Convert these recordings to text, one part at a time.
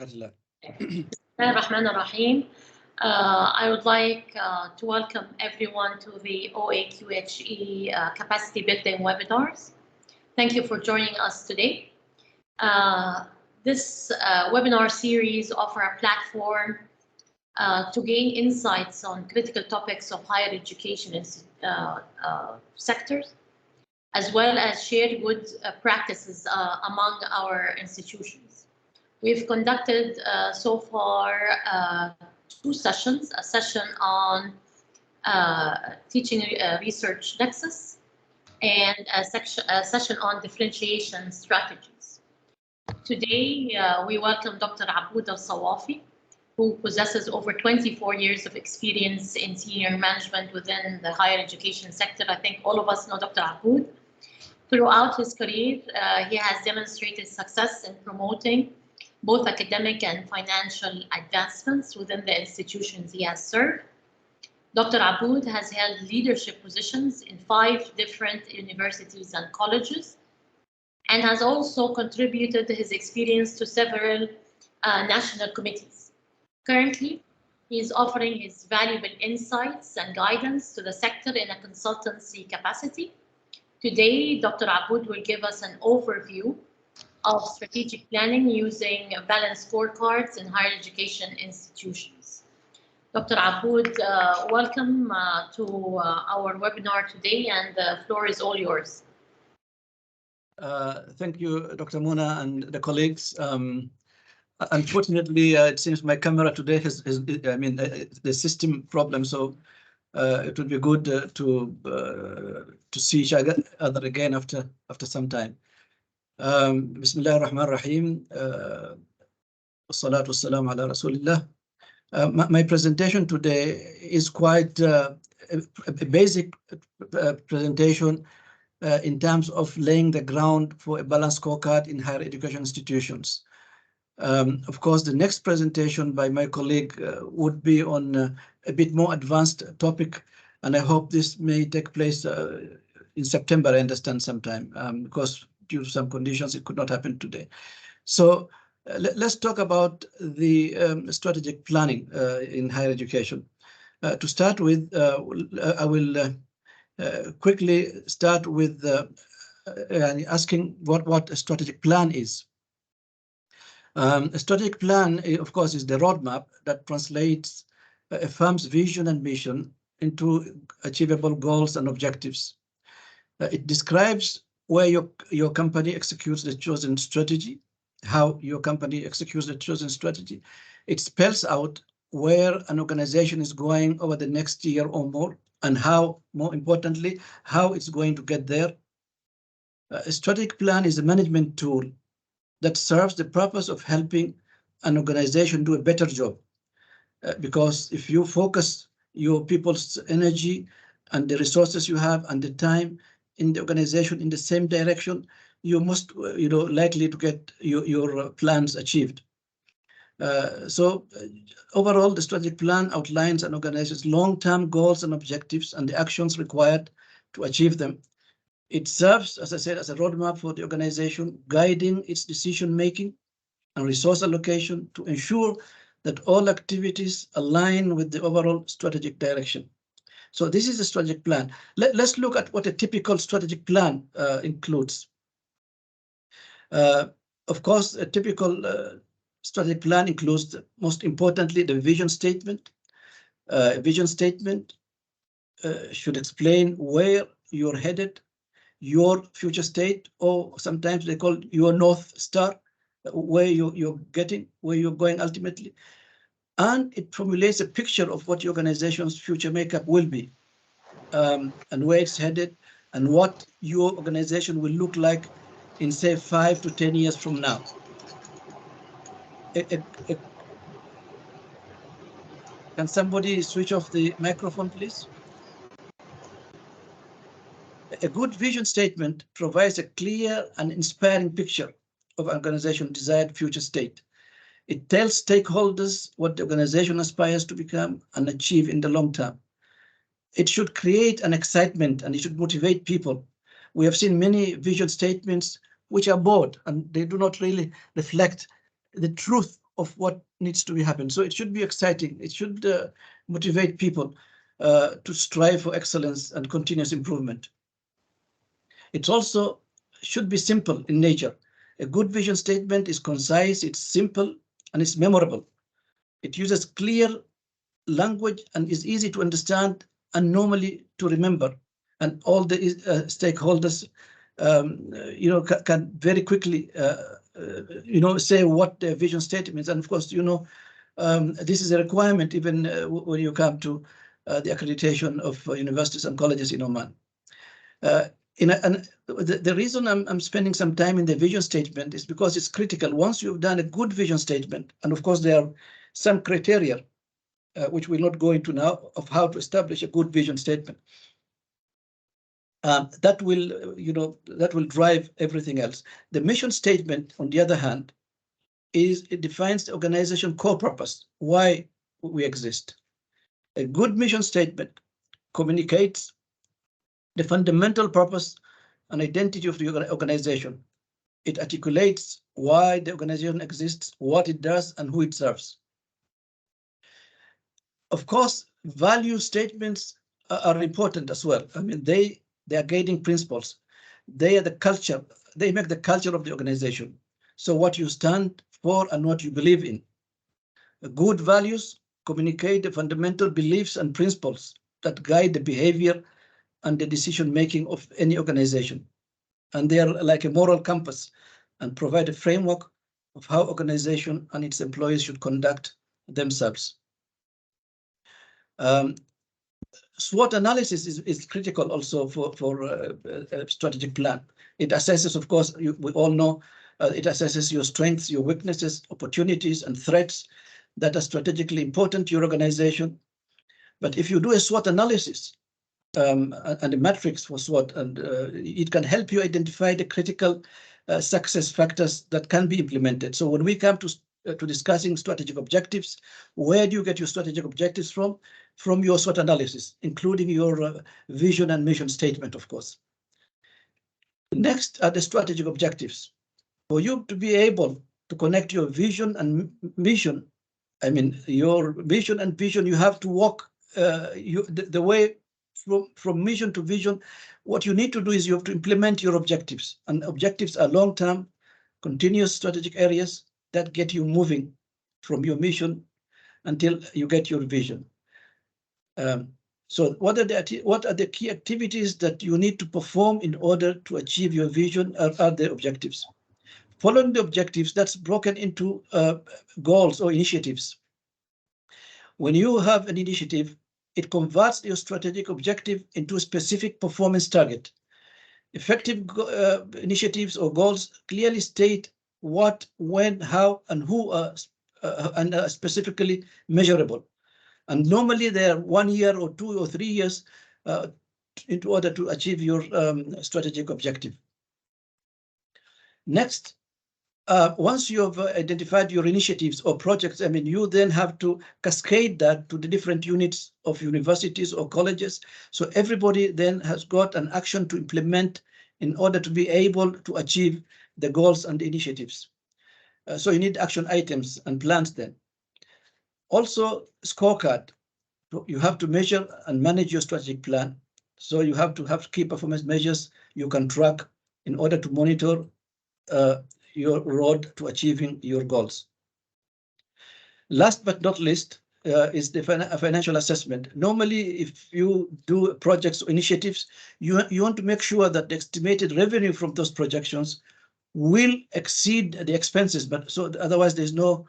I would like to welcome everyone to the OAQHE Capacity Building webinars. Thank you for joining us today. This webinar series offers a platform to gain insights on critical topics of higher education sectors, as well as share good practices among our institutions. We've conducted so far 2 sessions, a session on teaching research nexus and a session on differentiation strategies. Today, we welcome Dr. Aboud Al-Sawafi, who possesses over 24 years of experience in senior management within the higher education sector. I think all of us know Dr. Aboud. Throughout his career, he has demonstrated success in promoting both academic and financial advancements within the institutions he has served. Dr. Aboud has held leadership positions in 5 different universities and colleges, and has also contributed his experience to several national committees. Currently, he is offering his valuable insights and guidance to the sector in a consultancy capacity. Today, Dr. Aboud will give us an overview of strategic planning using balanced scorecards in higher education institutions. Dr. Aboud, welcome to our webinar today, and the floor is all yours. Thank you, Dr. Mona and the colleagues. Unfortunately, it seems my camera today has the system problem, so it would be good to see each other again after some time. Bismillah ar-Rahman ar-Rahim. Wassalatu wassalamu ala Rasulillah. My presentation today is quite a basic presentation in terms of laying the ground for a balanced scorecard in higher education institutions. Of course, the next presentation by my colleague would be on a bit more advanced topic, and I hope this may take place in September, I understand, sometime, because due to some conditions it could not happen today. So let's talk about the strategic planning in higher education. To start with, I will quickly start with asking what a strategic plan is. A strategic plan, of course, is the roadmap that translates a firm's vision and mission into achievable goals and objectives. It describes where your company executes the chosen strategy, how your company executes the chosen strategy. It spells out where an organization is going over the next year or more, and how, more importantly, how it's going to get there. A strategic plan is a management tool that serves the purpose of helping an organization do a better job. Because if you focus your people's energy and the resources you have and the time in the organization in the same direction, you most likely to get your plans achieved. So overall, the strategic plan outlines an organization's long-term goals and objectives and the actions required to achieve them. It serves, as I said, as a roadmap for the organization, guiding its decision-making and resource allocation to ensure that all activities align with the overall strategic direction. So this is a strategic plan. Let's look at what a typical strategic plan includes. Of course, a typical strategic plan includes, most importantly, the vision statement. A vision statement should explain where you're headed, your future state, or sometimes they call your North Star, where you're getting, where you're going ultimately. And it formulates a picture of what your organization's future makeup will be, and where it's headed, and what your organization will look like in, say, 5 to 10 years from now. Can somebody switch off the microphone, please? A good vision statement provides a clear and inspiring picture of an organization's desired future state. It tells stakeholders what the organization aspires to become and achieve in the long term. It should create an excitement and it should motivate people. We have seen many vision statements which are bored and they do not really reflect the truth of what needs to be happened. So it should be exciting. It should motivate people to strive for excellence and continuous improvement. It also should be simple in nature. A good vision statement is concise, it's simple, and it's memorable. It uses clear language and is easy to understand and normally to remember. And all the stakeholders, can very quickly, say what their vision statement is. And of course, this is a requirement even when you come to the accreditation of universities and colleges in Oman. The reason I'm spending some time in the vision statement is because it's critical. Once you've done a good vision statement, and of course there are some criteria which we'll not go into now, of how to establish a good vision statement. That will drive everything else. The mission statement, on the other hand, it defines the organization core purpose, why we exist. A good mission statement communicates the fundamental purpose and identity of the organization. It articulates why the organization exists, what it does, and who it serves. Of course, value statements are important as well. I mean, they are guiding principles. They are the culture. They make the culture of the organization. So what you stand for and what you believe in. Good values communicate the fundamental beliefs and principles that guide the behavior and the decision-making of any organization. And they are like a moral compass and provide a framework of how organization and its employees should conduct themselves. SWOT analysis is critical also for a strategic plan. It assesses, of course, we all know, it assesses your strengths, your weaknesses, opportunities, and threats that are strategically important to your organization. But if you do a SWOT analysis and a matrix for SWOT, and it can help you identify the critical success factors that can be implemented. So when we come to discussing strategic objectives, where do you get your strategic objectives from? From your SWOT analysis, including your vision and mission statement, of course. Next are the strategic objectives. For you to be able to connect your vision and mission, your vision and vision, you have to walk the way from mission to vision. What you need to do is you have to implement your objectives, and objectives are long-term, continuous strategic areas that get you moving from your mission until you get your vision. So what are the key activities that you need to perform in order to achieve your vision? Are the objectives. Following the objectives, that's broken into goals or initiatives. When you have an initiative, it converts your strategic objective into a specific performance target. Effective initiatives or goals clearly state what, when, how, and who are specifically measurable. And normally they are 1 year or 2 or 3 years in order to achieve your strategic objective. Next, once you have identified your initiatives or projects, you then have to cascade that to the different units of universities or colleges. So everybody then has got an action to implement in order to be able to achieve the goals and the initiatives. So you need action items and plans then. Also, scorecard. You have to measure and manage your strategic plan. So you have to have key performance measures you can track in order to monitor your road to achieving your goals. Last but not least is the financial assessment. Normally, if you do projects or initiatives, you want to make sure that the estimated revenue from those projections will exceed the expenses, but so otherwise there's no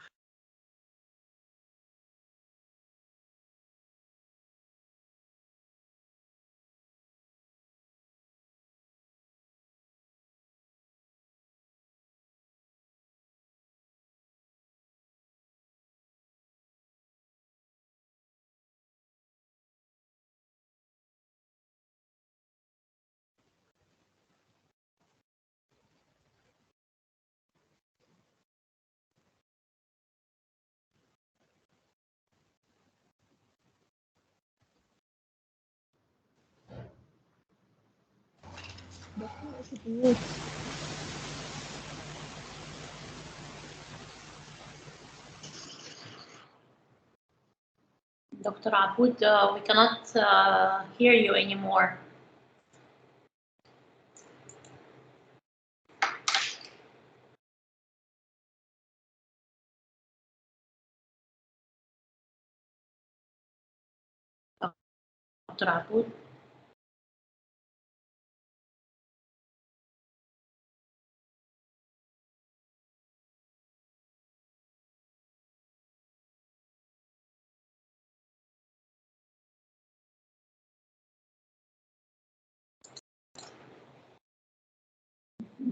Dr. Aboud, we cannot hear you anymore. Dr. Aboud.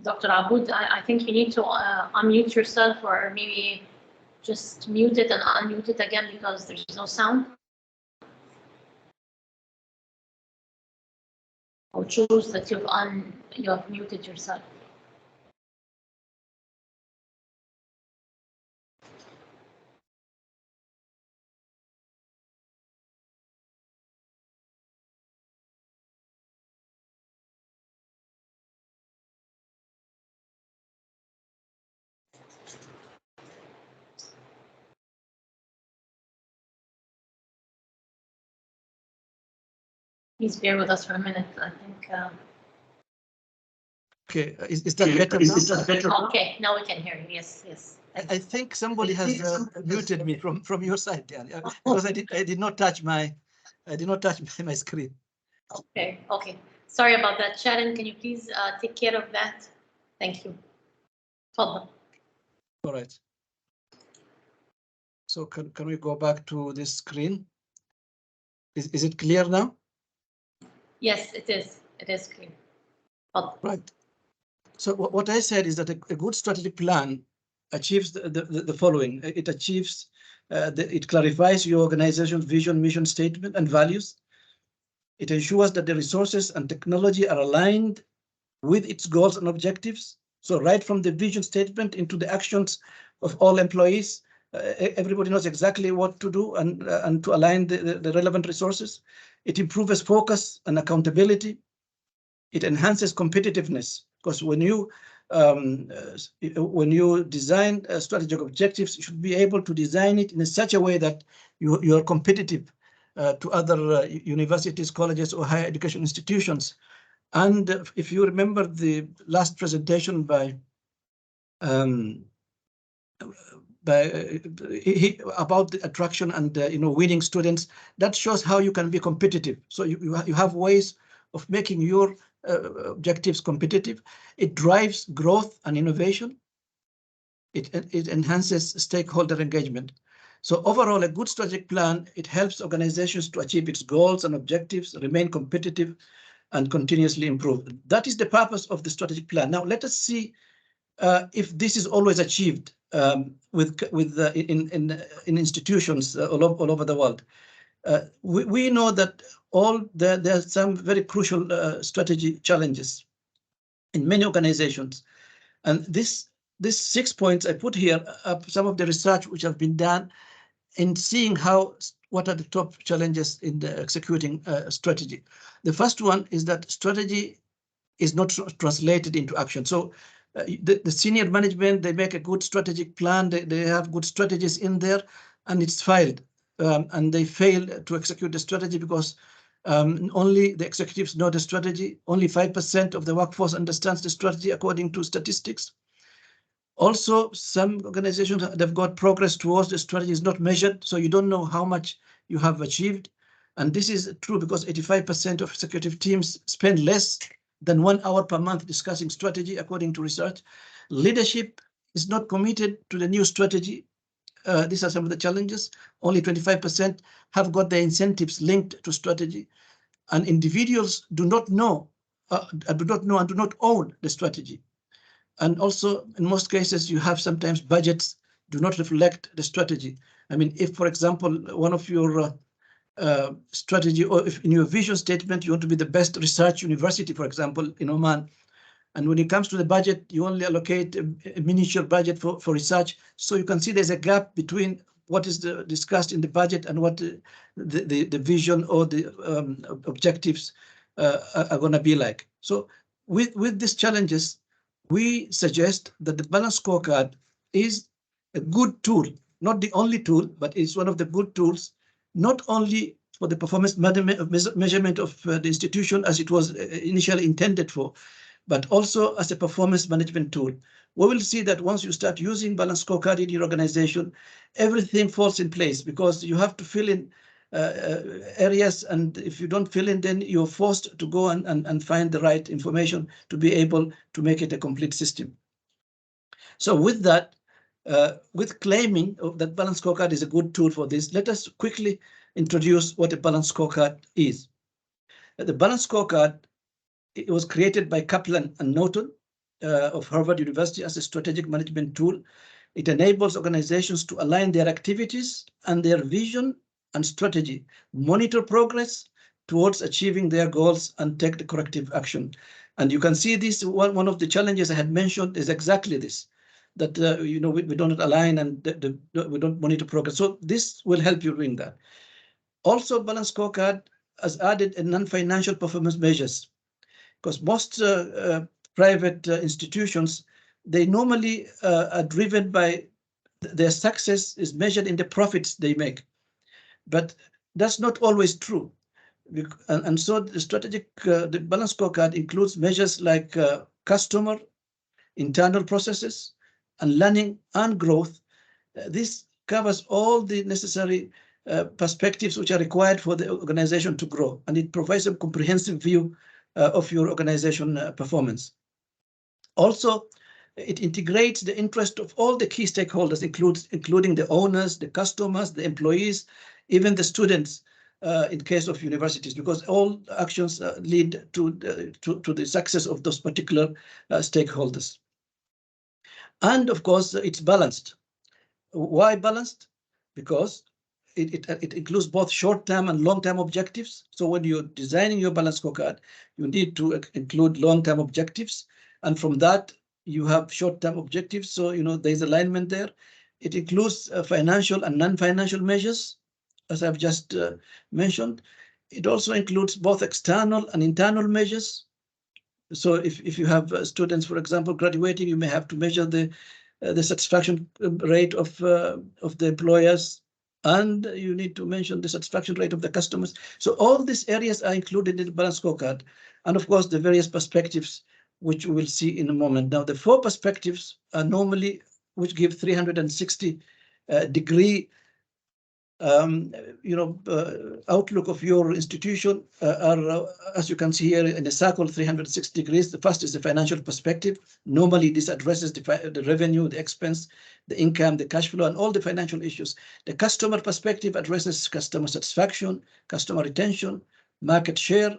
Dr. Aboud, I think you need to unmute yourself, or maybe just mute it and unmute it again because there's no sound. Or choose that you have muted yourself. Please bear with us for a minute. I think. Okay, is that better? Is that better? Okay, now we can hear you. Yes, yes. I think somebody has muted me from your side, yeah, because I did not touch my my screen. Okay, okay. Sorry about that, Sharon. Can you please take care of that? Thank you. Tfadal. All right. So can we go back to this screen? Is it clear now? Yes, it is. It is clear. Tfadal. Right. So what I said is that a good strategic plan achieves the following. It achieves, it clarifies your organization's vision, mission statement, and values. It ensures that the resources and technology are aligned with its goals and objectives. So right from the vision statement into the actions of all employees, everybody knows exactly what to do and to align the relevant resources. It improves focus and accountability. It enhances competitiveness, because when you design strategic objectives, you should be able to design it in such a way that you are competitive to other universities, colleges, or higher education institutions. And if you remember the last presentation by about the attraction and winning students, that shows how you can be competitive. So you have ways of making your objectives competitive. It drives growth and innovation. It enhances stakeholder engagement. So overall, a good strategic plan, it helps organizations to achieve its goals and objectives, remain competitive, and continuously improve. That is the purpose of the strategic plan. Now, let us see if this is always achieved in institutions all over the world. We know that there are some very crucial strategy challenges in many organizations, and these 6 points I put here are some of the research which have been done in seeing what are the top challenges in the executing strategy. The first one is that strategy is not translated into action. So the senior management, they make a good strategic plan, they have good strategies in there, and it's filed, and they fail to execute the strategy because only the executives know the strategy. Only 5% of the workforce understands the strategy according to statistics. Also, some organizations, they've got progress towards the strategy is not measured, so you don't know how much you have achieved. And this is true because 85% of executive teams spend less than 1 hour per month discussing strategy, according to research. Leadership is not committed to the new strategy. These are some of the challenges. Only 25% have got their incentives linked to strategy, and individuals do not know and do not own the strategy. And also, in most cases, you have sometimes budgets do not reflect the strategy. I mean, if, for example, one of your strategy, or if in your vision statement, you want to be the best research university, for example, in Oman, and when it comes to the budget, you only allocate a miniature budget for research. So you can see there's a gap between what is discussed in the budget and what the vision or the objectives are going to be like. So with these challenges, we suggest that the balanced scorecard is a good tool, not the only tool, but it's one of the good tools not only for the performance measurement of the institution as it was initially intended for, but also as a performance management tool. We will see that once you start using balanced scorecard in your organization, everything falls in place because you have to fill in areas, and if you don't fill in, then you're forced to go and find the right information to be able to make it a complete system. So with that, with claiming that balanced scorecard is a good tool for this, let us quickly introduce what a balanced scorecard is. The balanced scorecard, it was created by Kaplan and Norton of Harvard University as a strategic management tool. It enables organizations to align their activities and their vision and strategy, monitor progress towards achieving their goals, and take the corrective action. And you can see this, one of the challenges I had mentioned is exactly this, that we don't align and we don't monitor progress. So this will help you doing that. Also, balanced scorecard has added a non-financial performance measures, because most private institutions, they normally are driven by their success is measured in the profits they make. But that's not always true. And so the strategic, the balanced scorecard includes measures like customer, internal processes, and learning and growth. This covers all the necessary perspectives which are required for the organization to grow, and it provides a comprehensive view of your organization performance. Also, it integrates the interest of all the key stakeholders, including the owners, the customers, the employees, even the students in case of universities, because all actions lead to the success of those particular stakeholders. And of course, it's balanced. Why balanced? Because it includes both short-term and long-term objectives. So when you're designing your balanced scorecard, you need to include long-term objectives. And from that, you have short-term objectives. So, there's alignment there. It includes financial and non-financial measures, as I've just mentioned. It also includes both external and internal measures. So if you have students, for example, graduating, you may have to measure the satisfaction rate of the employers, and you need to mention the satisfaction rate of the customers. So all these areas are included in the balanced scorecard, and of course the various perspectives, which we will see in a moment. Now, the 4 perspectives are normally, which give 360 degree outlook of your institution are, as you can see here in a circle, 360 degrees. The first is the financial perspective. Normally, this addresses the revenue, the expense, the income, the cash flow, and all the financial issues. The customer perspective addresses customer satisfaction, customer retention, market share,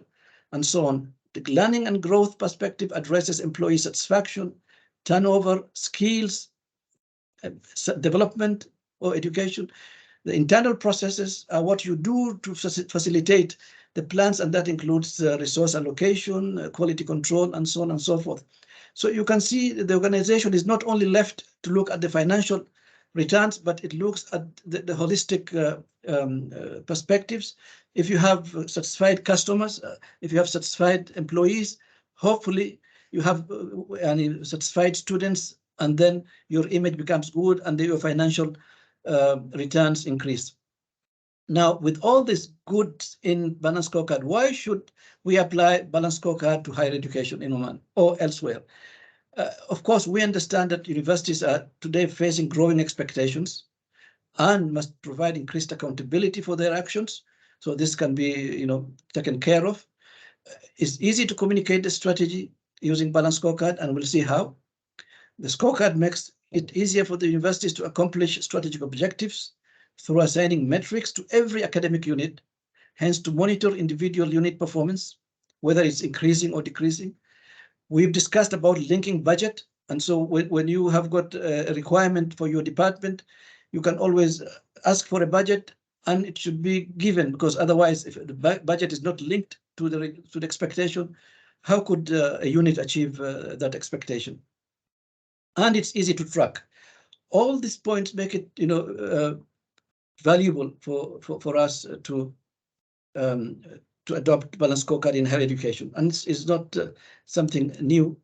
and so on. The learning and growth perspective addresses employee satisfaction, turnover, skills, development or education. The internal processes are what you do to facilitate the plans, and that includes resource allocation, quality control, and so on and so forth. So you can see the organization is not only left to look at the financial returns, but it looks at the holistic perspectives. If you have satisfied customers, if you have satisfied employees, hopefully you have satisfied students, and then your image becomes good and your financial returns increase. Now, with all this good in balanced scorecard, why should we apply balanced scorecard to higher education in Oman or elsewhere? Of course, we understand that universities are today facing growing expectations and must provide increased accountability for their actions. So this can be, taken care of. It's easy to communicate the strategy using balanced scorecard, and we'll see how. The scorecard makes it easier for the universities to accomplish strategic objectives through assigning metrics to every academic unit, hence to monitor individual unit performance, whether it's increasing or decreasing. We've discussed about linking budget. And so when you have got a requirement for your department, you can always ask for a budget, and it should be given, because otherwise, if the budget is not linked to the expectation, how could a unit achieve that expectation? And it's easy to track. All these points make it, valuable for us to adopt balanced scorecard in higher education, and it's not something new.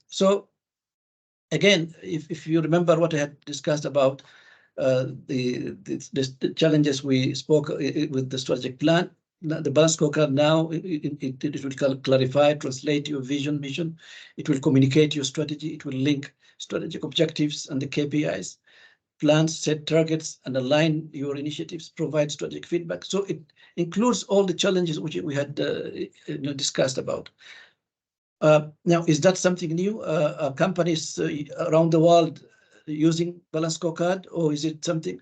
So again, if you remember what I had discussed about the challenges we spoke with the strategic plan. The balance scorecard now, it will clarify, translate your vision, mission. It will communicate your strategy. It will link strategic objectives and the KPIs. Plans, set targets, and align your initiatives, provide strategic feedback. So it includes all the challenges which we had discussed about. Now, is that something new? Are companies around the world using balance scorecard, or is it something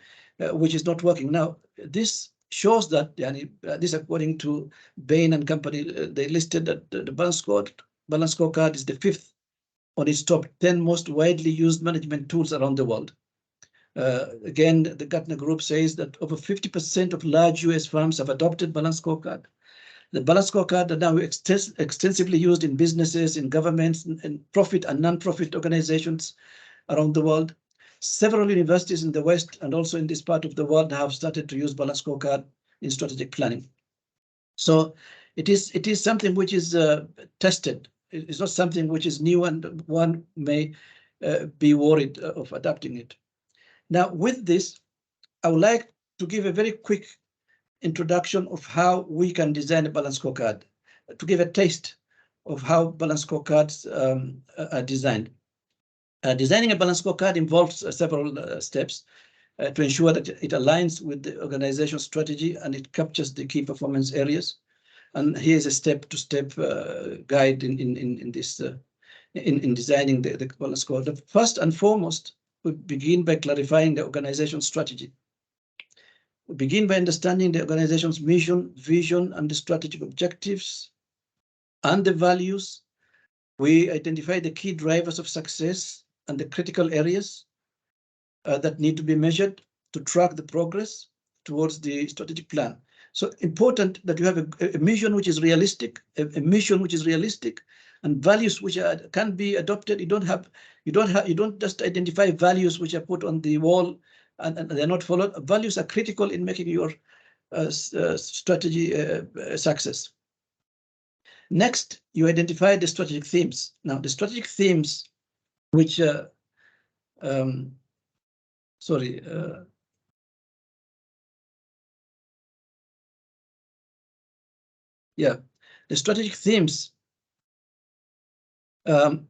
which is not working? Now, this shows that, this according to Bain and Company, they listed that the balance scorecard is the 5th on its top 10 most widely used management tools around the world. Again, the Gartner Group says that over 50% of large US firms have adopted balance scorecard. The balance scorecard are now extensively used in businesses, in governments, and profit and non-profit organizations around the world. Several universities in the West and also in this part of the world have started to use balance scorecard in strategic planning. So it is something which is tested. It's not something which is new, and one may be worried of adapting it. Now, with this, I would like to give a very quick introduction of how we can design a balance scorecard, to give a taste of how balance scorecards are designed. Designing a balance scorecard involves several steps to ensure that it aligns with the organization's strategy and it captures the key performance areas. And here's a step-to-step guide in this in designing the balance scorecard. First and foremost, we begin by clarifying the organization's strategy. We begin by understanding the organization's mission, vision, and the strategic objectives and the values. We identify the key drivers of success and the critical areas that need to be measured to track the progress towards the strategic plan. So important that you have a mission which is realistic, a mission which is realistic, and values which can be adopted. You don't just identify values which are put on the wall and they're not followed. Values are critical in making your strategy success. Next, you identify the strategic themes. Now, the strategic themes, which the strategic themes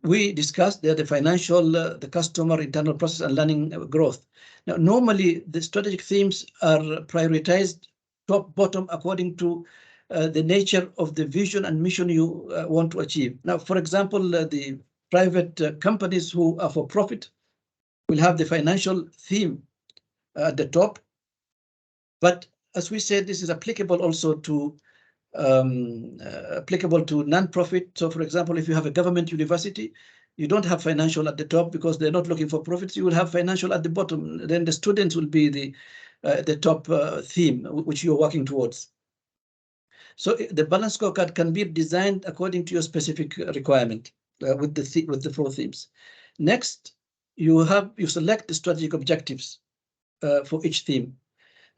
we discussed, they're the financial, the customer, internal process, and learning growth. Now, normally the strategic themes are prioritized top bottom according to the nature of the vision and mission you want to achieve. Now, for example, the private companies who are for profit will have the financial theme at the top. But as we said, this is applicable also to non-profit. So, for example, if you have a government university, you don't have financial at the top because they're not looking for profits. You will have financial at the bottom. Then the students will be the top theme which you're working towards. So the balance scorecard can be designed according to your specific requirement with the 4 themes. Next, you select the strategic objectives for each theme.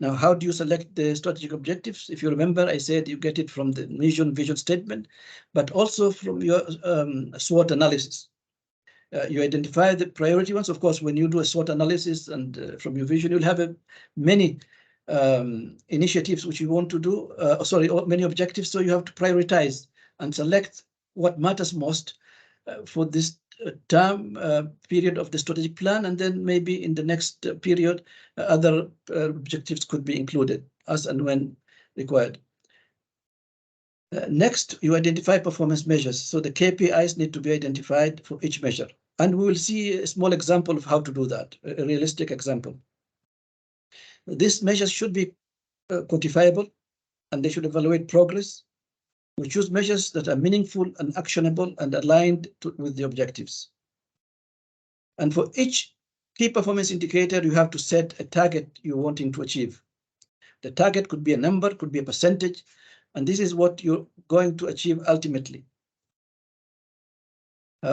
Now, how do you select the strategic objectives? If you remember, I said you get it from the mission, vision statement, but also from your SWOT analysis. You identify the priority ones. Of course, when you do a SWOT analysis and from your vision, you'll have many initiatives which you want to do, many objectives. So you have to prioritize and select what matters most for this term period of the strategic plan, and then maybe in the next period, other objectives could be included as and when required. Next, you identify performance measures. So the KPIs need to be identified for each measure. And we will see a small example of how to do that, a realistic example. These measures should be quantifiable and they should evaluate progress. We choose measures that are meaningful and actionable and aligned with the objectives. And for each key performance indicator, you have to set a target you're wanting to achieve. The target could be a number, could be a percentage, and this is what you're going to achieve ultimately.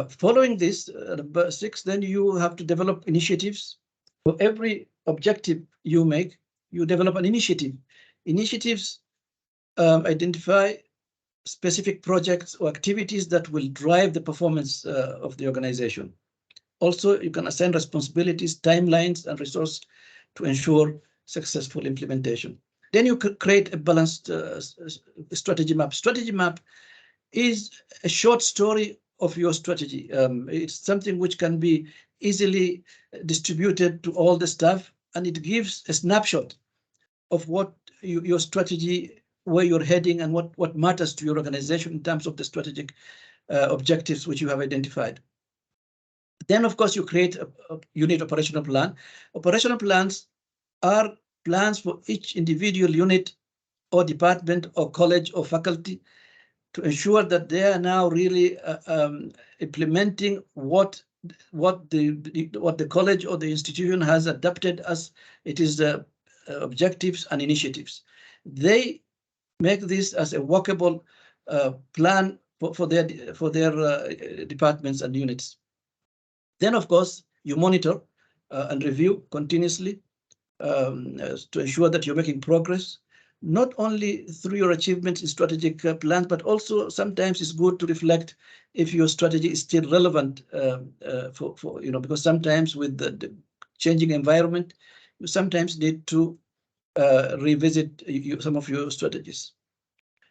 Following this, number 6, then you have to develop initiatives. For every objective you make, you develop an initiative. Initiatives identify specific projects or activities that will drive the performance of the organization. Also, you can assign responsibilities, timelines, and resource to ensure successful implementation. Then you could create a balanced strategy map. Strategy map is a short story of your strategy. It's something which can be easily distributed to all the staff, and it gives a snapshot of what your strategy, where you're heading, and what matters to your organization in terms of the strategic objectives which you have identified. Then, of course, you create a unit operational plan. Operational plans are plans for each individual unit or department or college or faculty to ensure that they are now really implementing what the college or the institution has adopted as it is the objectives and initiatives. They make this as a workable plan for their departments and units. Then, of course, you monitor and review continuously to ensure that you're making progress, not only through your achievements in strategic plans, but also sometimes it's good to reflect if your strategy is still relevant because sometimes with the changing environment, you sometimes need to revisit some of your strategies.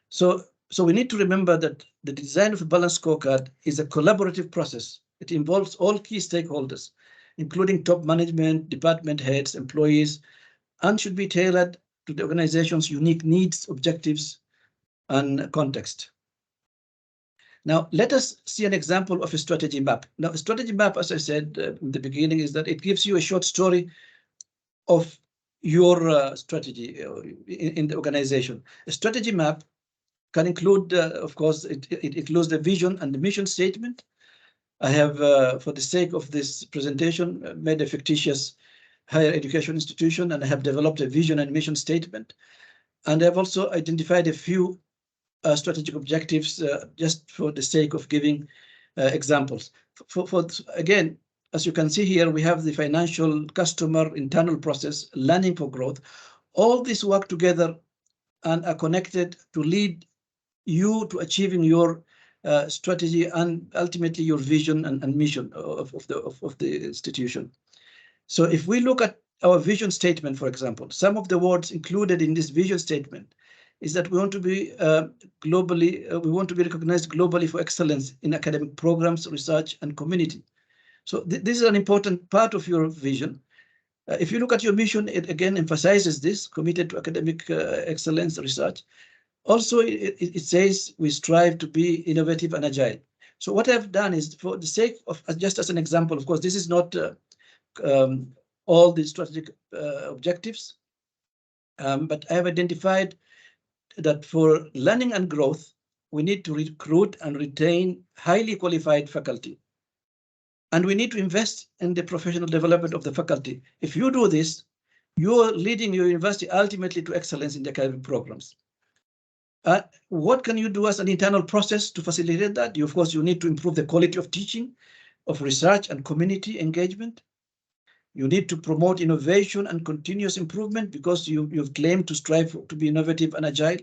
So we need to remember that the design of a balanced scorecard is a collaborative process. It involves all key stakeholders, including top management, department heads, employees, and should be tailored to the organization's unique needs, objectives, and context. Now, let us see an example of a strategy map. Now, a strategy map, as I said in the beginning, is that it gives you a short story of your strategy in the organization. A strategy map can include, of course, it includes the vision and the mission statement. I have, for the sake of this presentation, made a fictitious higher education institution, and I have developed a vision and mission statement. And I've also identified a few strategic objectives just for the sake of giving examples. Again, as you can see here, we have the financial, customer, internal process, learning for growth. All these work together and are connected to lead you to achieving your strategy and ultimately your vision and mission of the institution. So if we look at our vision statement, for example, some of the words included in this vision statement is that we want to be we want to be recognized globally for excellence in academic programs, research, and community. So this is an important part of your vision. If you look at your mission, it again emphasizes this, committed to academic excellence, research. Also, it says we strive to be innovative and agile. So what I've done is, for the sake of, just as an example, of course, this is not all the strategic objectives, but I have identified that for learning and growth, we need to recruit and retain highly qualified faculty. And we need to invest in the professional development of the faculty. If you do this, you're leading your university ultimately to excellence in the academic programs. What can you do as an internal process to facilitate that? Of course, you need to improve the quality of teaching, of research and community engagement. You need to promote innovation and continuous improvement because you've claimed to strive to be innovative and agile.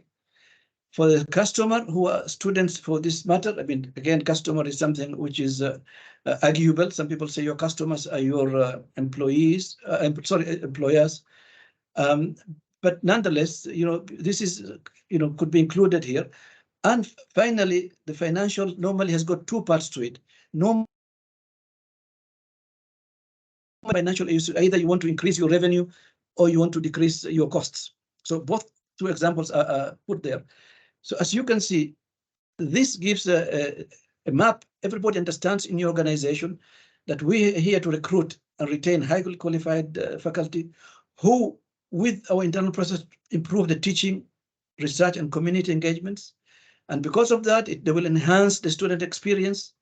For the customer, who are students for this matter, I mean, again, customer is something which is arguable. Some people say your customers are your employees, employers. But nonetheless, this is, could be included here. And finally, the financial normally has got two parts to it. No financial issue, either you want to increase your revenue or you want to decrease your costs. So both two examples are put there. So as you can see, this gives a map. Everybody understands in your organization that we're here to recruit and retain highly qualified faculty who, with our internal process, improve the teaching, research, and community engagements. And because of that, they will enhance the student experience.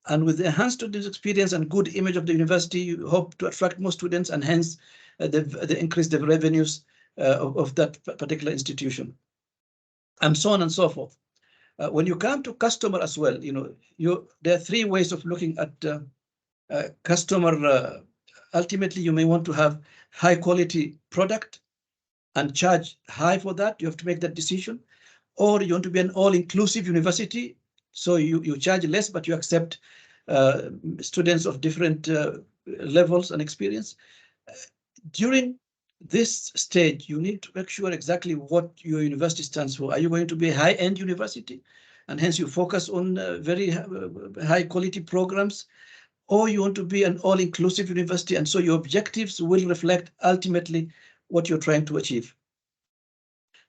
And with the enhanced student experience and good image of the university, you hope to attract more students and hence the increase the revenues of that particular institution, and so on and so forth. When you come to customer as well, there are three ways of looking at customer. Ultimately, you may want to have high quality product and charge high for that. You have to make that decision. Or you want to be an all-inclusive university, so you charge less, but you accept students of different levels and experience. During this stage, you need to make sure exactly what your university stands for. Are you going to be a high-end university, and hence you focus on very high-quality programs, or you want to be an all-inclusive university, and so your objectives will reflect ultimately what you're trying to achieve.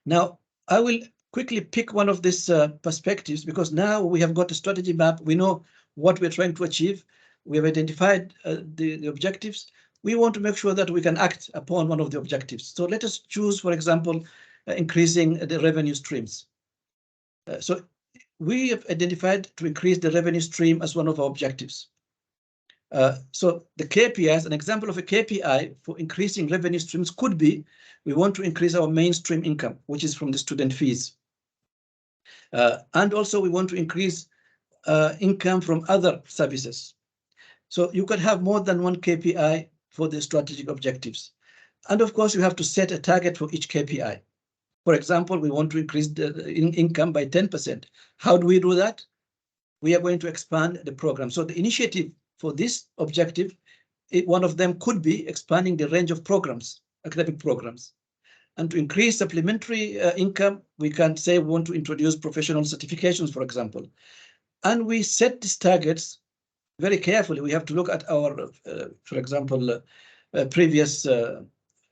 Now, I will quickly pick one of these perspectives, because now we have got a strategy map. We know what we're trying to achieve. We have identified the objectives. We want to make sure that we can act upon one of the objectives. So let us choose, for example, increasing the revenue streams. So we have identified to increase the revenue stream as one of our objectives. So the KPIs, an example of a KPI for increasing revenue streams could be, we want to increase our mainstream income, which is from the student fees. And also we want to increase income from other services. So you can have more than one KPI for the strategic objectives. And of course, you have to set a target for each KPI. For example, we want to increase the income by 10%. How do we do that? We are going to expand the program. So the initiative for this objective, one of them could be expanding the range of programs, academic programs. And to increase supplementary income, we can say we want to introduce professional certifications, for example. And we set these targets very carefully. We have to look at our, for example, previous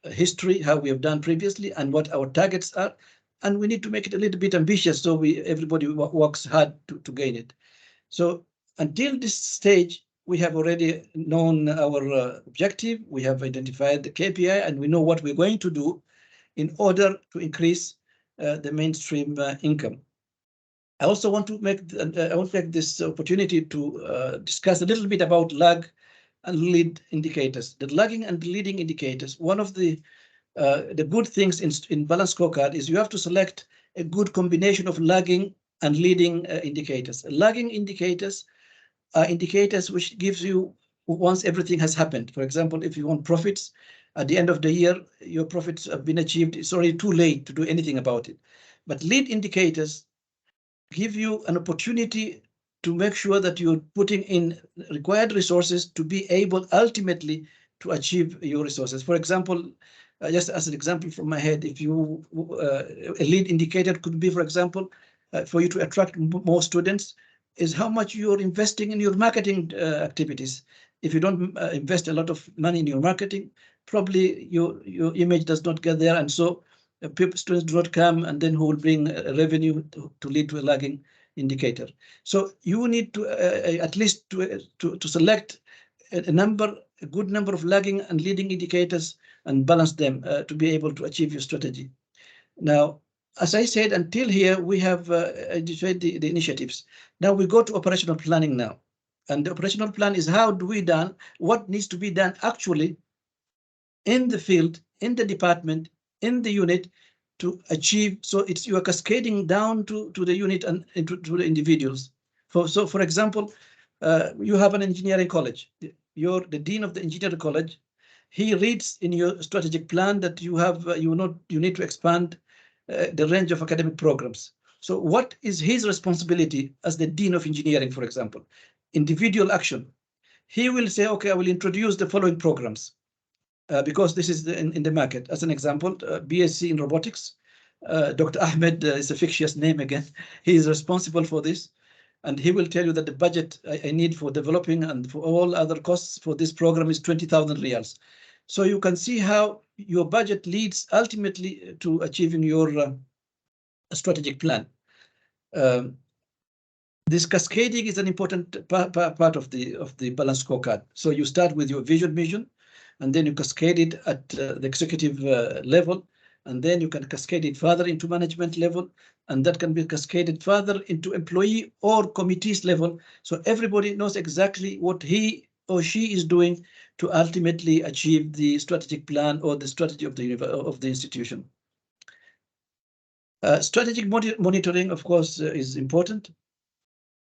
history, how we have done previously, and what our targets are. And we need to make it a little bit ambitious, so everybody works hard to gain it. So until this stage, we have already known our objective. We have identified the KPI, and we know what we're going to do in order to increase the mainstream income. I also want to make this opportunity to discuss a little bit about lag and lead indicators. The lagging and leading indicators. One of the good things in balanced scorecard is you have to select a good combination of lagging and leading indicators. Lagging indicators are indicators which gives you once everything has happened. For example, if you want profits at the end of the year, your profits have been achieved. It's already too late to do anything about it. But lead indicators give you an opportunity to make sure that you're putting in required resources to be able ultimately to achieve your resources. For example, just as an example from my head, if you a lead indicator could be, for example, for you to attract more students, is how much you're investing in your marketing activities. If you don't invest a lot of money in your marketing, probably your image does not get there, and so students do not come, and then who will bring revenue to lead to a lagging indicator. So you need to at least to select a good number of lagging and leading indicators and balance them to be able to achieve your strategy. Now, as I said, until here, we have identified the initiatives. Now we go to operational planning now. And the operational plan is what needs to be done actually in the field, in the department, in the unit to achieve. So you are cascading down to the unit and to the individuals. So for example, you have an engineering college. You're the dean of the engineering college. He reads in your strategic plan that you need to expand the range of academic programs. So what is his responsibility as the dean of engineering, for example? Individual action. He will say, okay, I will introduce the following programs because this is in the market. As an example, BSc in robotics. Dr. Ahmed is a fictitious name again. He is responsible for this. And he will tell you that the budget I need for developing and for all other costs for this program is 20,000 riyals. So you can see how your budget leads ultimately to achieving your strategic plan. This cascading is an important part of the balanced scorecard. So you start with your vision mission, and then you cascade it at the executive level, and then you can cascade it further into management level, and that can be cascaded further into employee or committees level. So everybody knows exactly what he or she is doing to ultimately achieve the strategic plan or the strategy of the institution. Strategic monitoring, of course, is important.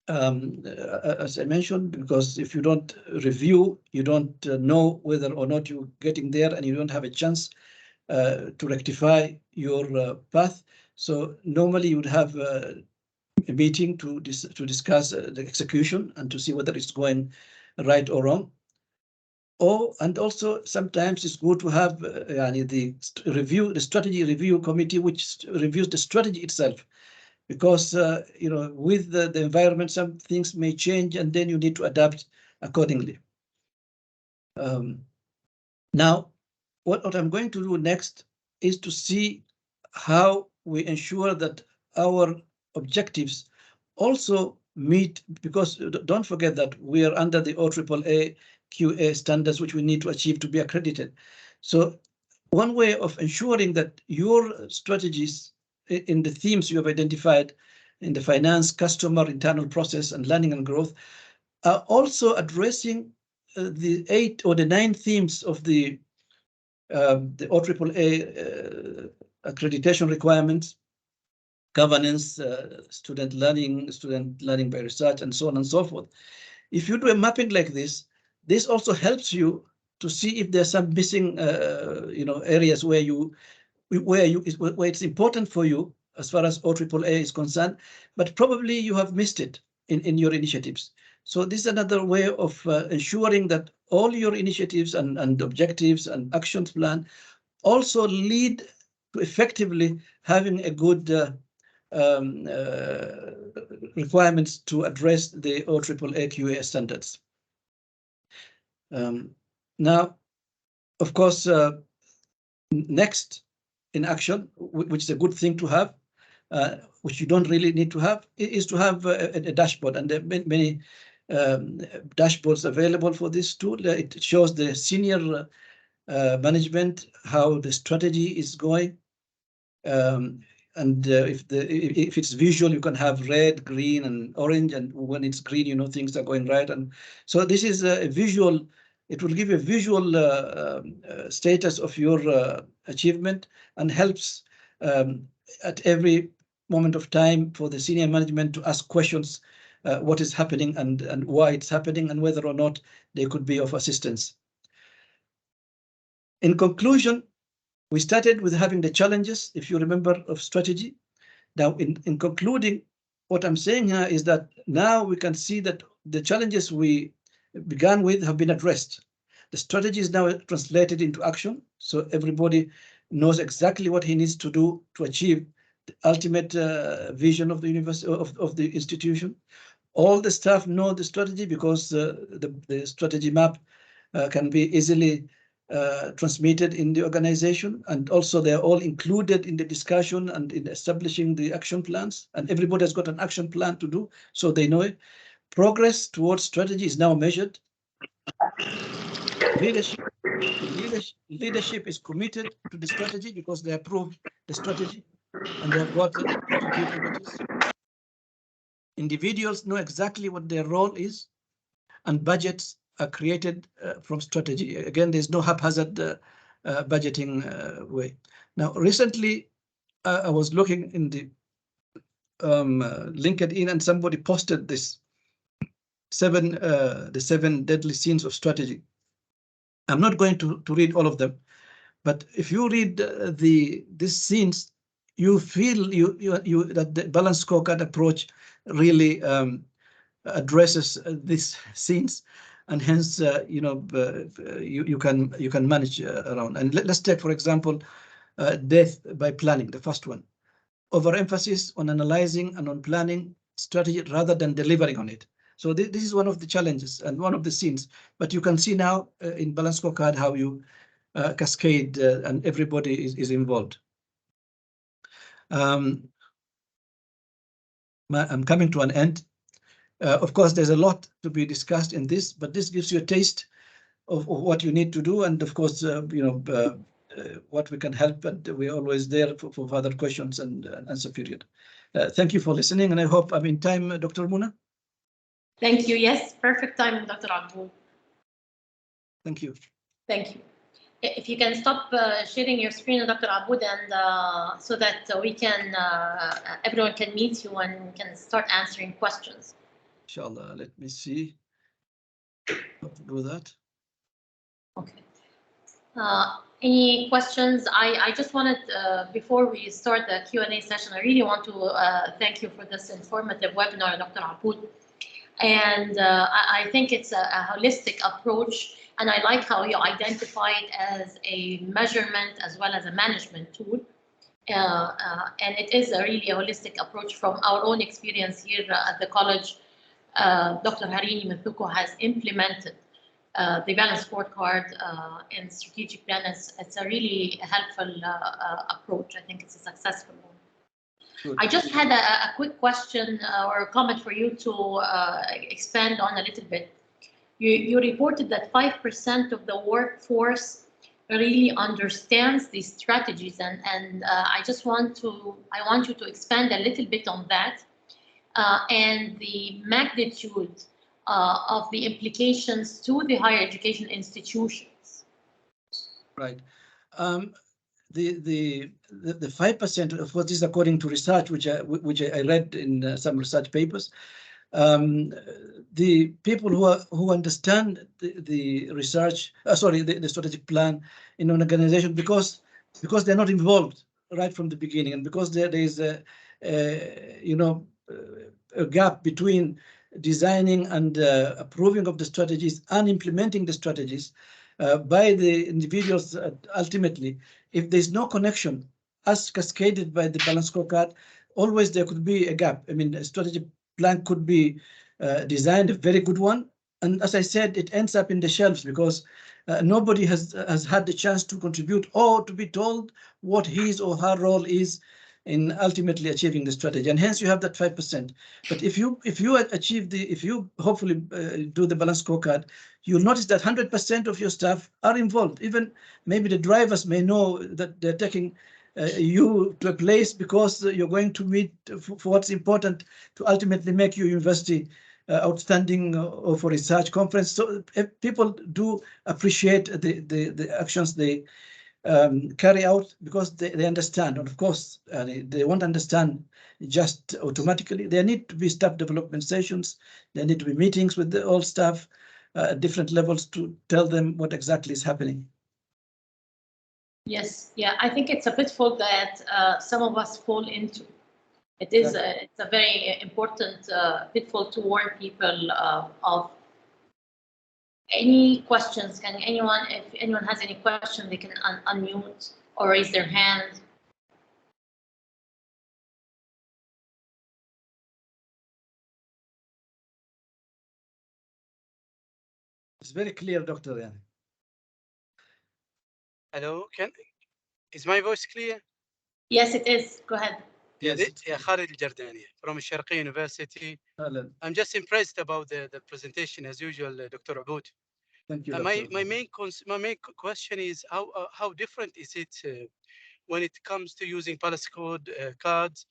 As I mentioned, because if you don't review, you don't know whether or not you're getting there, and you don't have a chance to rectify your path. So normally you would have a meeting to discuss the execution and to see whether it's going right or wrong. And also sometimes it's good to have the strategy review committee, which reviews the strategy itself, because with the environment, some things may change, and then you need to adapt accordingly. Now, what I'm going to do next is to see how we ensure that our objectives also meet, because don't forget that we are under the OAAA QA standards, which we need to achieve to be accredited. So one way of ensuring that your strategies in the themes you have identified in the finance, customer, internal process, and learning and growth are also addressing the 8 or the 9 themes of the OAAA accreditation requirements: governance, student learning by research, and so on and so forth. If you do a mapping like this, this also helps you to see if there's some missing areas where it's important for you as far as OAAA is concerned, but probably you have missed it in your initiatives. So this is another way of ensuring that all your initiatives and objectives and actions plan also lead to effectively having a good requirements to address the OAAA QA standards. Now, of course, next in action, which is a good thing to have, which you don't really need to have, is to have a dashboard, and there are many dashboards available for this tool. It shows the senior management, how the strategy is going. And if it's visual, you can have red, green, and orange. And when it's green, you know things are going right. And so this is a visual. It will give you a visual status of your achievement, and helps at every moment of time for the senior management to ask questions, what is happening and why it's happening, and whether or not they could be of assistance. In conclusion, we started with having the challenges, if you remember, of strategy. Now, in concluding, what I'm saying here is that now we can see that the challenges we began with have been addressed. The strategy is now translated into action, so everybody knows exactly what he needs to do to achieve the ultimate vision of the university, of the institution. All the staff know the strategy, because the strategy map can be easily transmitted in the organization, and also they're all included in the discussion and in establishing the action plans, and everybody has got an action plan to do, so they know it. Progress towards strategy is now measured. Leadership is committed to the strategy because they approve the strategy and they have got the proper capabilities. Individuals know exactly what their role is, and budgets are created from strategy. Again, there's no haphazard budgeting way. Now, recently, I was looking in the LinkedIn, and somebody posted this the 7 deadly sins of strategy. I'm not going to read all of them, but if you read these sins, you feel that the balanced scorecard approach really addresses these sins, and hence you can manage around. And let's take, for example, death by planning, the first one. Overemphasis on analyzing and on planning strategy rather than delivering on it. So this is one of the challenges and one of the sins. But you can see now in balanced scorecard how you cascade and everybody is involved. I'm coming to an end. Of course, there's a lot to be discussed in this, but this gives you a taste of what you need to do, and of course, what we can help. But we're always there for further questions and answer period. Thank you for listening, and I hope I'm in time, Dr. Muna. Thank you. Yes, perfect timing, Dr. Aboud. Thank you. Thank you. If you can stop sharing your screen, Dr. Aboud, and so that we can, everyone can meet you and can start answering questions. Inshallah, let me see how to do that. Okay. Any questions? I just wanted, before we start the Q&A session, I really want to thank you for this informative webinar, Dr. Aboud. And I think it's a holistic approach, and I like how you identify it as a measurement as well as a management tool. And it is a really holistic approach from our own experience here at the college. Dr. Harini Mithuko has implemented the balance scorecard in strategic plan. It's a really helpful approach. I think it's a successful one. Good. I just had a quick question or a comment for you to expand on a little bit. You reported that 5% of the workforce really understands these strategies, and I want you to expand a little bit on that and the magnitude of the implications to the higher education institutions. Right. The 5%, of course, this is according to research, which I read in some research papers. The people who understand the research, the strategic plan in an organization, because they're not involved right from the beginning, and because there is a gap between designing and approving of the strategies and implementing the strategies by the individuals. Ultimately, if there's no connection as cascaded by the balance scorecard, always there could be a gap. I mean, a strategy plan could be designed, a very good one, and as I said, it ends up in the shelves because nobody has had the chance to contribute or to be told what his or her role is in ultimately achieving the strategy, and hence you have that 5%. But if you achieve if you hopefully do the balance scorecard, you'll notice that 100% of your staff are involved. Even maybe the drivers may know that they're taking you to a place because you're going to meet for what's important to ultimately make your university outstanding or for research conference. So people do appreciate the actions they carry out because they understand. And of course, they won't understand just automatically. There need to be staff development sessions. There need to be meetings with all staff at different levels to tell them what exactly is happening. Yes, yeah, I think it's a pitfall that some of us fall into. It's a very important pitfall to warn people of. Any questions? Can anyone, if anyone has any question, they can unmute or raise their hand. It's very clear, Dr. Yan. Hello, is my voice clear? Yes, it is. Go ahead. Yes. Khalid Al-Jardani from Sharqiya University. Hello. I'm just impressed about the presentation as usual, Dr. Aboud. Thank you. My main question is how different is it when it comes to using balance cards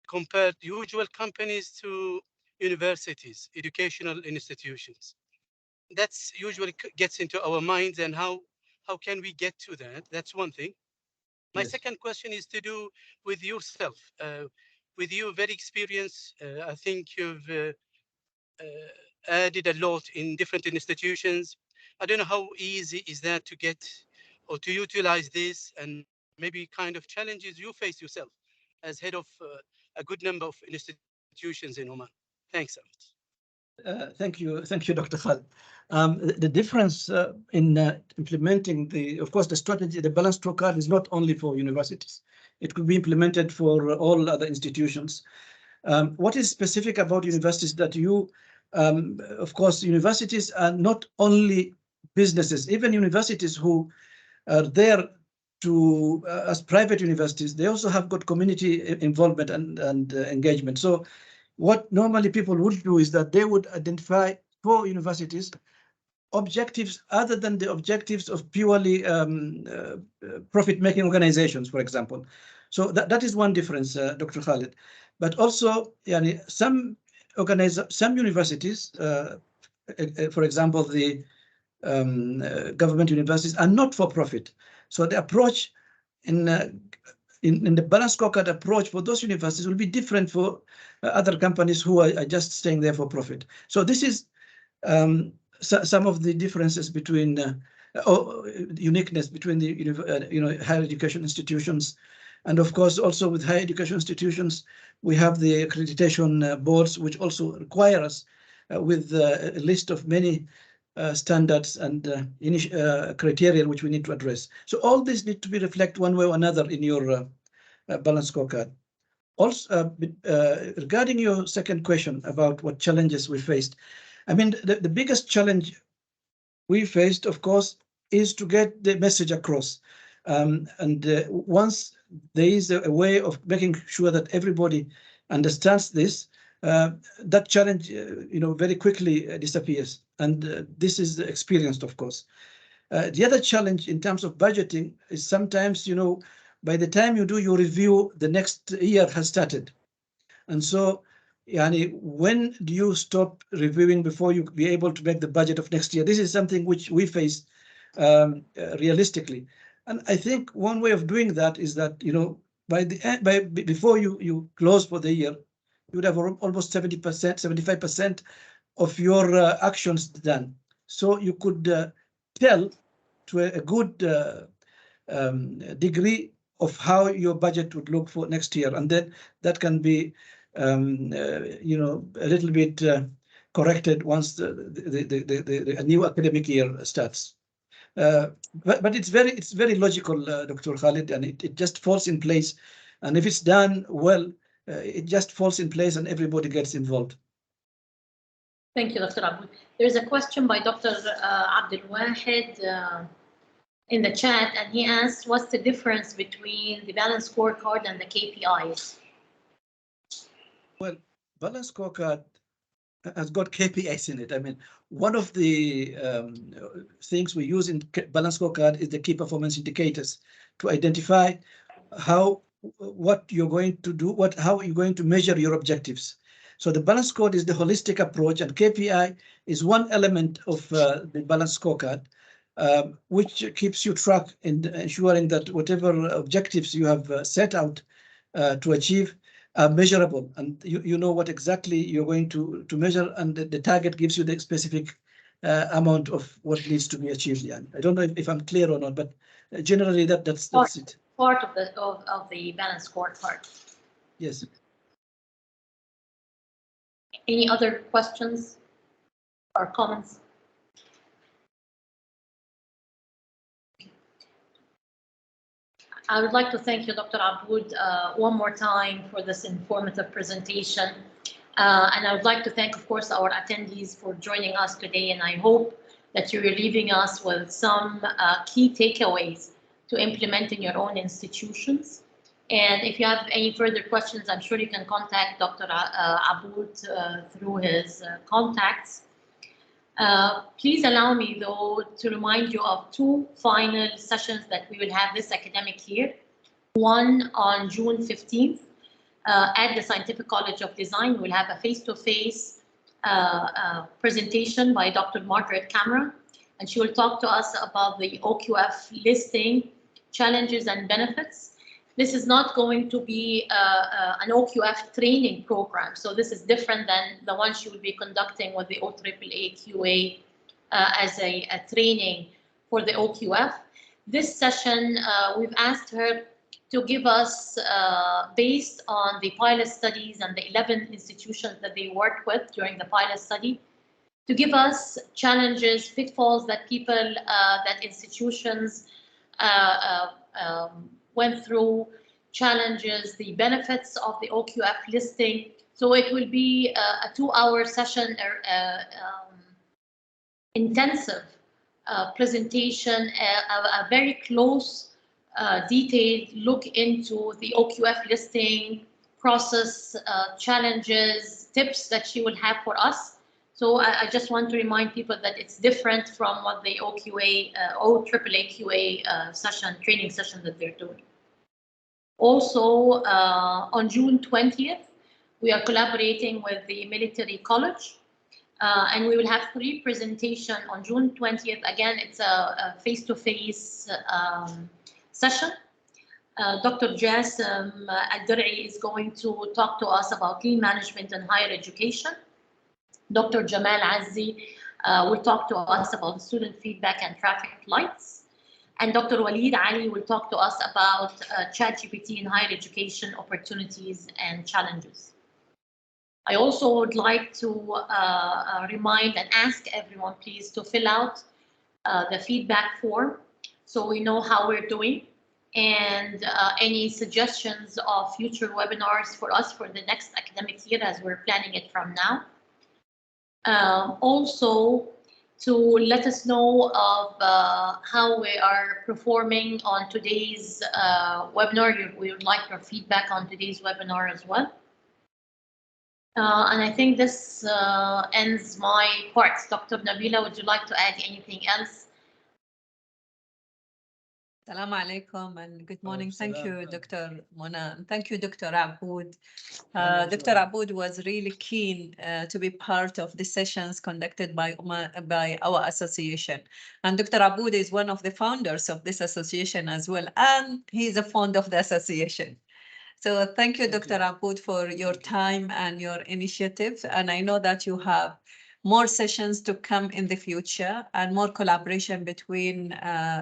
compared to usual companies to universities, educational institutions? That's usually gets into our minds, and how can we get to that? That's one thing. My second question is to do with yourself. With you, very experienced, I think you've added a lot in different institutions. I don't know how easy is that to get or to utilize this, and maybe kind of challenges you face yourself as head of a good number of institutions in Oman. Thanks a lot. Thank you, Dr. Khalid. The difference in implementing of course, the strategy, the balance scorecard is not only for universities. It could be implemented for all other institutions. What is specific about universities that of course, universities are not only businesses. Even universities who are there as private universities, they also have got community involvement and engagement. So what normally people would do is that they would identify for universities objectives other than the objectives of purely profit-making organizations, for example. So that is one difference, Dr. Khalid. But also, some universities, for example, the government universities are not for profit. So the approach in the balance scorecard approach for those universities will be different for other companies who are just staying there for profit. So this is some of the differences between uniqueness between the higher education institutions. And of course, also with higher education institutions, we have the accreditation boards, which also require us with a list of many standards and criteria which we need to address. So all this need to be reflected one way or another in your balanced scorecard. Also, regarding your second question about what challenges we faced, I mean, the biggest challenge we faced, of course, is to get the message across. Once there is a way of making sure that everybody understands this, that challenge, very quickly disappears. And this is experienced, of course. The other challenge in terms of budgeting is sometimes, by the time you do your review, the next year has started. And so, Yani, when do you stop reviewing before you be able to make the budget of next year? This is something which we face realistically. And I think one way of doing that is that, before you close for the year, you would have almost 70%, 75% of your actions done. So you could tell to a good degree of how your budget would look for next year. And then that can be a little bit corrected once the new academic year starts. But it's very logical, Dr. Khalid, and it just falls in place. And if it's done well, it just falls in place and everybody gets involved. Thank you, Dr. Aboud. There's a question by Dr. Abdul Wahid in the chat, and he asked, what's the difference between the balanced scorecard and the KPIs? Well, balanced scorecard has got KPIs in it. I mean, one of the things we use in balanced scorecard is the key performance indicators to identify what you're going to do, how you're going to measure your objectives. So the balanced scorecard is the holistic approach, and KPI is one element of the balanced scorecard, which keeps you track in ensuring that whatever objectives you have set out to achieve are measurable, and you know what exactly you're going to measure, and the target gives you the specific amount of what needs to be achieved. Yeah. I don't know if I'm clear or not, but generally that's it. Part of the balanced scorecard. Yes. Any other questions or comments? I would like to thank you, Dr. Aboud, one more time for this informative presentation. And I would like to thank, of course, our attendees for joining us today. And I hope that you're leaving us with some key takeaways to implement in your own institutions. And if you have any further questions, I'm sure you can contact Dr. Aboud through his contacts. Please allow me, though, to remind you of two final sessions that we will have this academic year. One on June 15th at the Scientific College of Design. We'll have a face-to-face presentation by Dr. Margaret Cameron, and she will talk to us about the OQF listing, challenges and benefits. This is not going to be an OQF training program, so this is different than the one she will be conducting with the OAAA QA as a training for the OQF. This session, we've asked her to give us, based on the pilot studies and the 11 institutions that they worked with during the pilot study, to give us challenges, pitfalls that people, that institutions went through, challenges, the benefits of the OQF listing. So it will be a 2-hour session, intensive presentation, a very close, detailed look into the OQF listing process, challenges, tips that she will have for us. So I just want to remind people that it's different from what the OAAA QA session, training session that they're doing. Also, on June 20th, we are collaborating with the Military College, and we will have 3 presentations on June 20th. Again, it's a face-to-face session. Dr. Jassim Al-Dir'i is going to talk to us about lean management in higher education. Dr. Jamal Azzi will talk to us about student feedback and traffic lights. And Dr. Walid Ali will talk to us about ChatGPT in higher education opportunities and challenges. I also would like to remind and ask everyone, please, to fill out the feedback form so we know how we're doing, and any suggestions of future webinars for us for the next academic year as we're planning it from now. Also, to let us know of how we are performing on today's webinar. We would like your feedback on today's webinar as well. And I think this ends my part. Dr. Nabila, would you like to add anything else? Assalamu alaikum and good morning. Thank you, Dr. Mona. And thank you, Dr. Aboud. Dr. Aboud was really keen to be part of the sessions conducted by our association. And Dr. Aboud is one of the founders of this association as well. And he's a fond of the association. So thank you, Dr. Aboud, for your time and your initiative. And I know that you have more sessions to come in the future and more collaboration between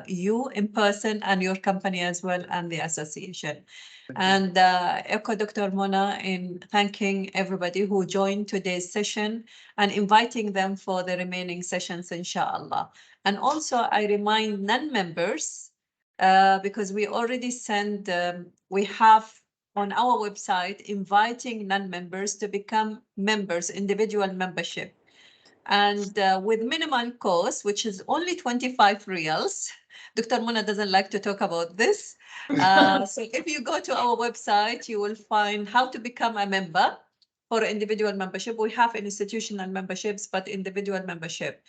you in person and your company as well and the association. And echo Dr. Mona in thanking everybody who joined today's session and inviting them for the remaining sessions, inshallah. And also I remind non-members, because we already sent, we have on our website inviting non-members to become members, individual membership. And with minimal cost, which is only 25 riyals. Dr. Mona doesn't like to talk about this. So if you go to our website, you will find how to become a member. For individual membership, we have institutional memberships, but individual membership.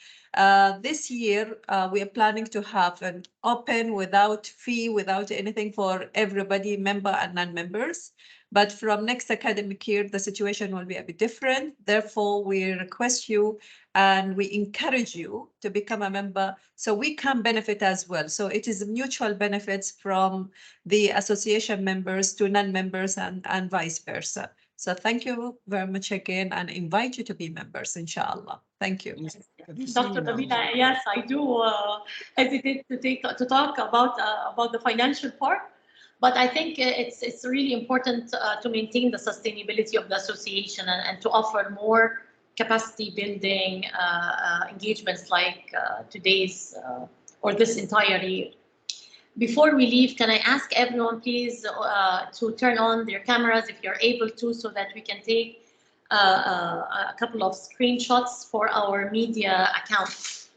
This year, we are planning to have an open without fee, without anything for everybody, member and non-members. But from next academic year, the situation will be a bit different. Therefore, we request you and we encourage you to become a member so we can benefit as well. So it is mutual benefits from the association members to non-members and vice versa. So thank you very much again and invite you to be members, inshallah. Thank you. Dr. Nabila, yes, I do hesitate to talk about the financial part, but I think it's really important to maintain the sustainability of the association and to offer more capacity building engagements like today's or this entire year. Before we leave, can I ask everyone, please, to turn on their cameras if you're able to, so that we can take a couple of screenshots for our media accounts.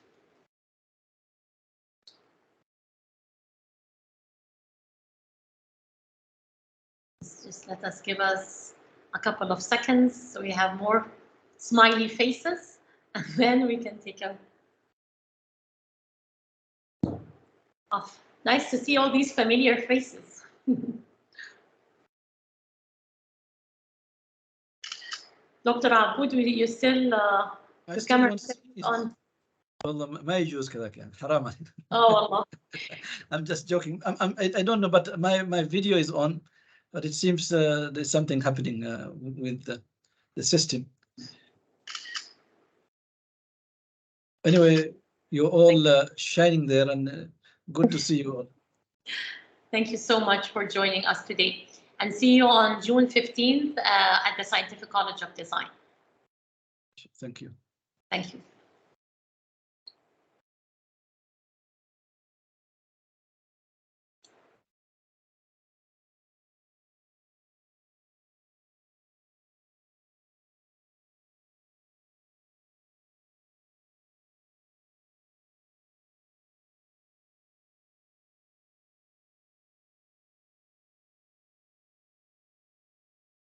Just let us give us a couple of seconds so we have more smiley faces, and then we can take a off. Nice to see all these familiar faces. Dr. Aboud, you still the camera on? والله ما يجوز كذا يعني حرام عليك. Oh Allah. I'm just joking. I don't know, but my video is on, but it seems there's something happening with the system. Anyway, you're all shining there, and good to see you all. Thank you so much for joining us today, and see you on June 15th at the Scientific College of Design. Thank you. Thank you.